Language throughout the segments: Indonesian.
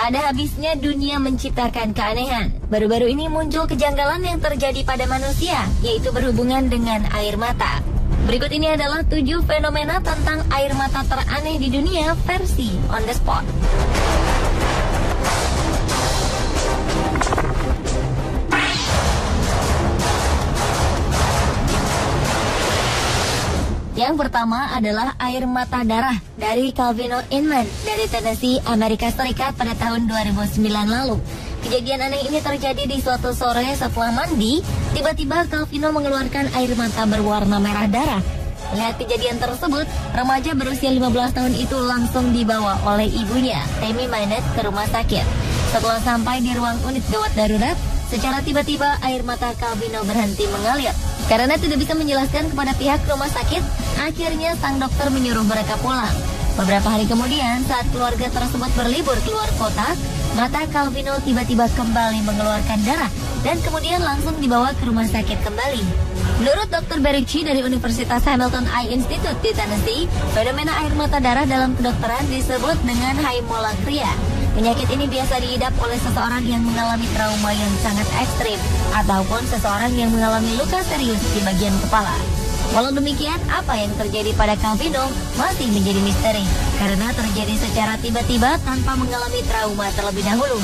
Tak ada habisnya dunia menciptakan keanehan. Baru-baru ini muncul kejanggalan yang terjadi pada manusia, yaitu berhubungan dengan air mata. Berikut ini adalah 7 fenomena tentang air mata teraneh di dunia versi on the spot. Yang pertama adalah air mata darah dari Calvino Inman dari Tennessee, Amerika Serikat pada tahun 2009 lalu. Kejadian aneh ini terjadi di suatu sore setelah mandi, tiba-tiba Calvino mengeluarkan air mata berwarna merah darah. Melihat kejadian tersebut, remaja berusia 15 tahun itu langsung dibawa oleh ibunya, Tammy Maynard, ke rumah sakit. Setelah sampai di ruang unit gawat darurat, secara tiba-tiba air mata Calvino berhenti mengalir. Karena tidak bisa menjelaskan kepada pihak rumah sakit, akhirnya sang dokter menyuruh mereka pulang. Beberapa hari kemudian, saat keluarga tersebut berlibur keluar kota, mata Calvino tiba-tiba kembali mengeluarkan darah dan kemudian langsung dibawa ke rumah sakit kembali. Menurut Dr. Berrucci dari Universitas Hamilton Eye Institute di Tennessee, fenomena air mata darah dalam kedokteran disebut dengan hemolagria. Penyakit ini biasa diidap oleh seseorang yang mengalami trauma yang sangat ekstrim ataupun seseorang yang mengalami luka serius di bagian kepala. Walau demikian, apa yang terjadi pada Calvino masih menjadi misteri karena terjadi secara tiba-tiba tanpa mengalami trauma terlebih dahulu.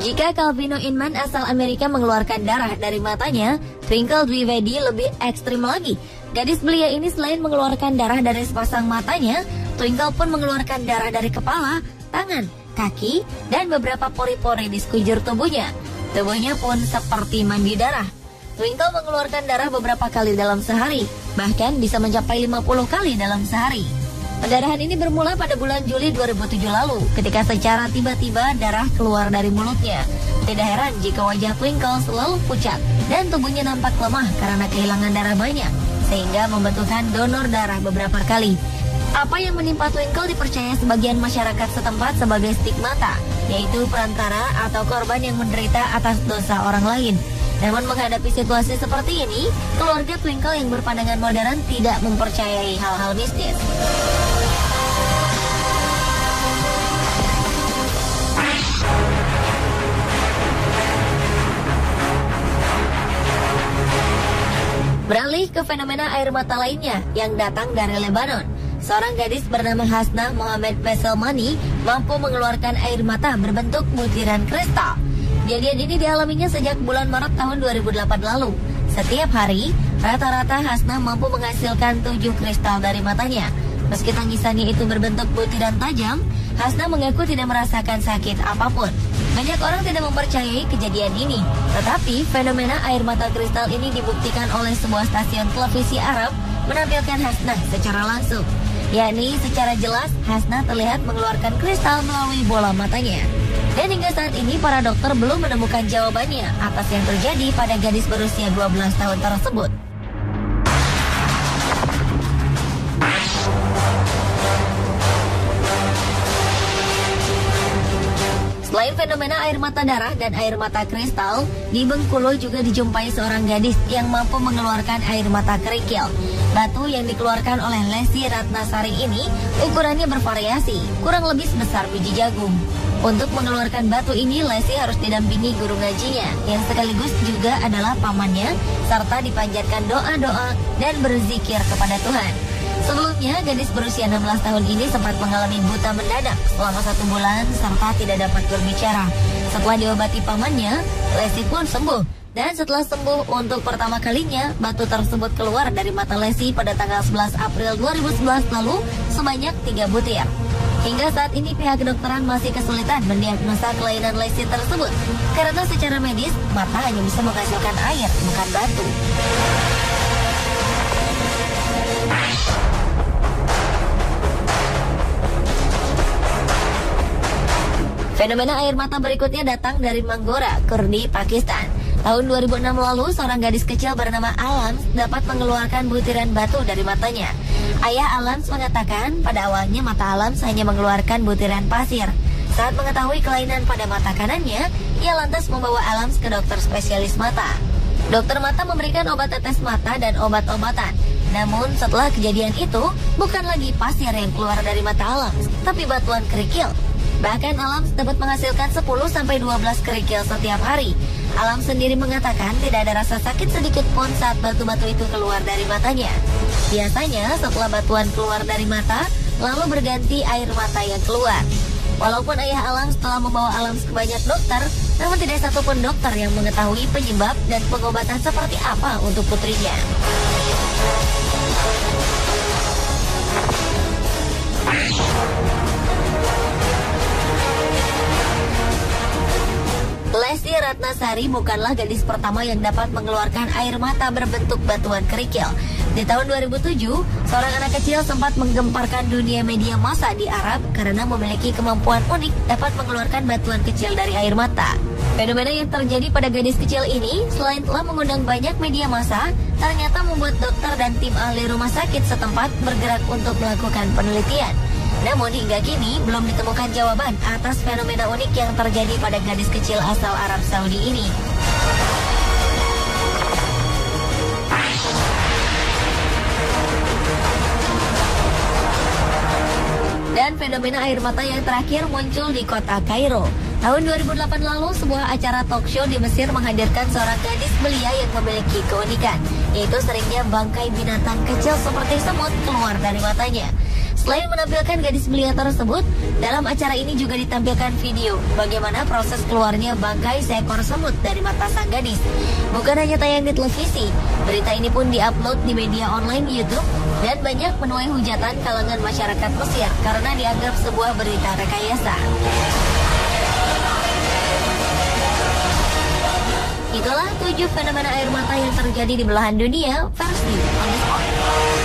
Jika Calvino Inman asal Amerika mengeluarkan darah dari matanya, Twinkle Dwivedi lebih ekstrim lagi. Gadis belia ini selain mengeluarkan darah dari sepasang matanya, Twinkle pun mengeluarkan darah dari kepala, tangan, kaki, dan beberapa pori-pori di sekujur tubuhnya. Tubuhnya pun seperti mandi darah. Twinkle mengeluarkan darah beberapa kali dalam sehari, bahkan bisa mencapai 50 kali dalam sehari. Pendarahan ini bermula pada bulan Juli 2007 lalu, ketika secara tiba-tiba darah keluar dari mulutnya. Tidak heran jika wajah Twinkle selalu pucat dan tubuhnya nampak lemah karena kehilangan darah banyak, sehingga membutuhkan donor darah beberapa kali. Apa yang menimpa Twinkle dipercaya sebagian masyarakat setempat sebagai stigmata, yaitu perantara atau korban yang menderita atas dosa orang lain. Namun menghadapi situasi seperti ini, keluarga Twinkle yang berpandangan modern tidak mempercayai hal-hal mistis. Beralih ke fenomena air mata lainnya yang datang dari Lebanon. Seorang gadis bernama Hasnah Mohamed Beselmani mampu mengeluarkan air mata berbentuk butiran kristal. Kejadian ini dialaminya sejak bulan Maret tahun 2008 lalu. Setiap hari, rata-rata Hasnah mampu menghasilkan 7 kristal dari matanya. Meski tangisannya itu berbentuk butiran tajam, Hasnah mengaku tidak merasakan sakit apapun. Banyak orang tidak mempercayai kejadian ini, tetapi fenomena air mata kristal ini dibuktikan oleh sebuah stasiun televisi Arab menampilkan Hasnah secara langsung. Yakni secara jelas Hasnah terlihat mengeluarkan kristal melalui bola matanya. Dan hingga saat ini para dokter belum menemukan jawabannya atas yang terjadi pada gadis berusia 12 tahun tersebut. Selain fenomena air mata darah dan air mata kristal, di Bengkulu juga dijumpai seorang gadis yang mampu mengeluarkan air mata kerikil. Batu yang dikeluarkan oleh Lesti Ratnasari ini ukurannya bervariasi, kurang lebih sebesar biji jagung. Untuk mengeluarkan batu ini, Lesti harus didampingi guru ngajinya, yang sekaligus juga adalah pamannya, serta dipanjatkan doa-doa dan berzikir kepada Tuhan. Sebelumnya, gadis berusia 16 tahun ini sempat mengalami buta mendadak selama 1 bulan serta tidak dapat berbicara. Setelah diobati pamannya, Lesti pun sembuh. Dan setelah sembuh untuk pertama kalinya, batu tersebut keluar dari mata Lesti pada tanggal 11 April 2011 lalu sebanyak 3 butir. Hingga saat ini pihak kedokteran masih kesulitan mendiagnosa kelainan Lesti tersebut. Karena secara medis, mata hanya bisa menghasilkan air, bukan batu. Fenomena air mata berikutnya datang dari Manggora, Kurdi, Pakistan. Tahun 2006 lalu, seorang gadis kecil bernama Alams dapat mengeluarkan butiran batu dari matanya. Ayah Alams mengatakan pada awalnya mata Alams hanya mengeluarkan butiran pasir. Saat mengetahui kelainan pada mata kanannya, ia lantas membawa Alams ke dokter spesialis mata. Dokter mata memberikan obat tetes mata dan obat-obatan. Namun setelah kejadian itu, bukan lagi pasir yang keluar dari mata Alams, tapi batuan kerikil. Bahkan Alams dapat menghasilkan 10-12 kerikil setiap hari. Alams sendiri mengatakan tidak ada rasa sakit sedikit pun saat batu-batu itu keluar dari matanya. Biasanya setelah batuan keluar dari mata, lalu berganti air mata yang keluar. Walaupun ayah Alams telah membawa Alams ke banyak dokter, namun tidak satupun dokter yang mengetahui penyebab dan pengobatan seperti apa untuk putrinya. Lesti Ratnasari bukanlah gadis pertama yang dapat mengeluarkan air mata berbentuk batuan kerikil. Di tahun 2007, seorang anak kecil sempat menggemparkan dunia media massa di Arab karena memiliki kemampuan unik dapat mengeluarkan batuan kecil dari air mata. Fenomena yang terjadi pada gadis kecil ini, selain telah mengundang banyak media massa, ternyata membuat dokter dan tim ahli rumah sakit setempat bergerak untuk melakukan penelitian. Namun hingga kini belum ditemukan jawaban atas fenomena unik yang terjadi pada gadis kecil asal Arab Saudi ini. Dan fenomena air mata yang terakhir muncul di kota Kairo. Tahun 2008 lalu, sebuah acara talk show di Mesir menghadirkan seorang gadis belia yang memiliki keunikan, yaitu seringnya bangkai binatang kecil seperti semut keluar dari matanya. Selain menampilkan gadis belia tersebut, dalam acara ini juga ditampilkan video bagaimana proses keluarnya bangkai seekor semut dari mata sang gadis. Bukan hanya tayang di televisi, berita ini pun diupload di media online YouTube dan banyak menuai hujatan kalangan masyarakat Mesir karena dianggap sebuah berita rekayasa. Itulah 7 fenomena air mata yang terjadi di belahan dunia versi On The Spot.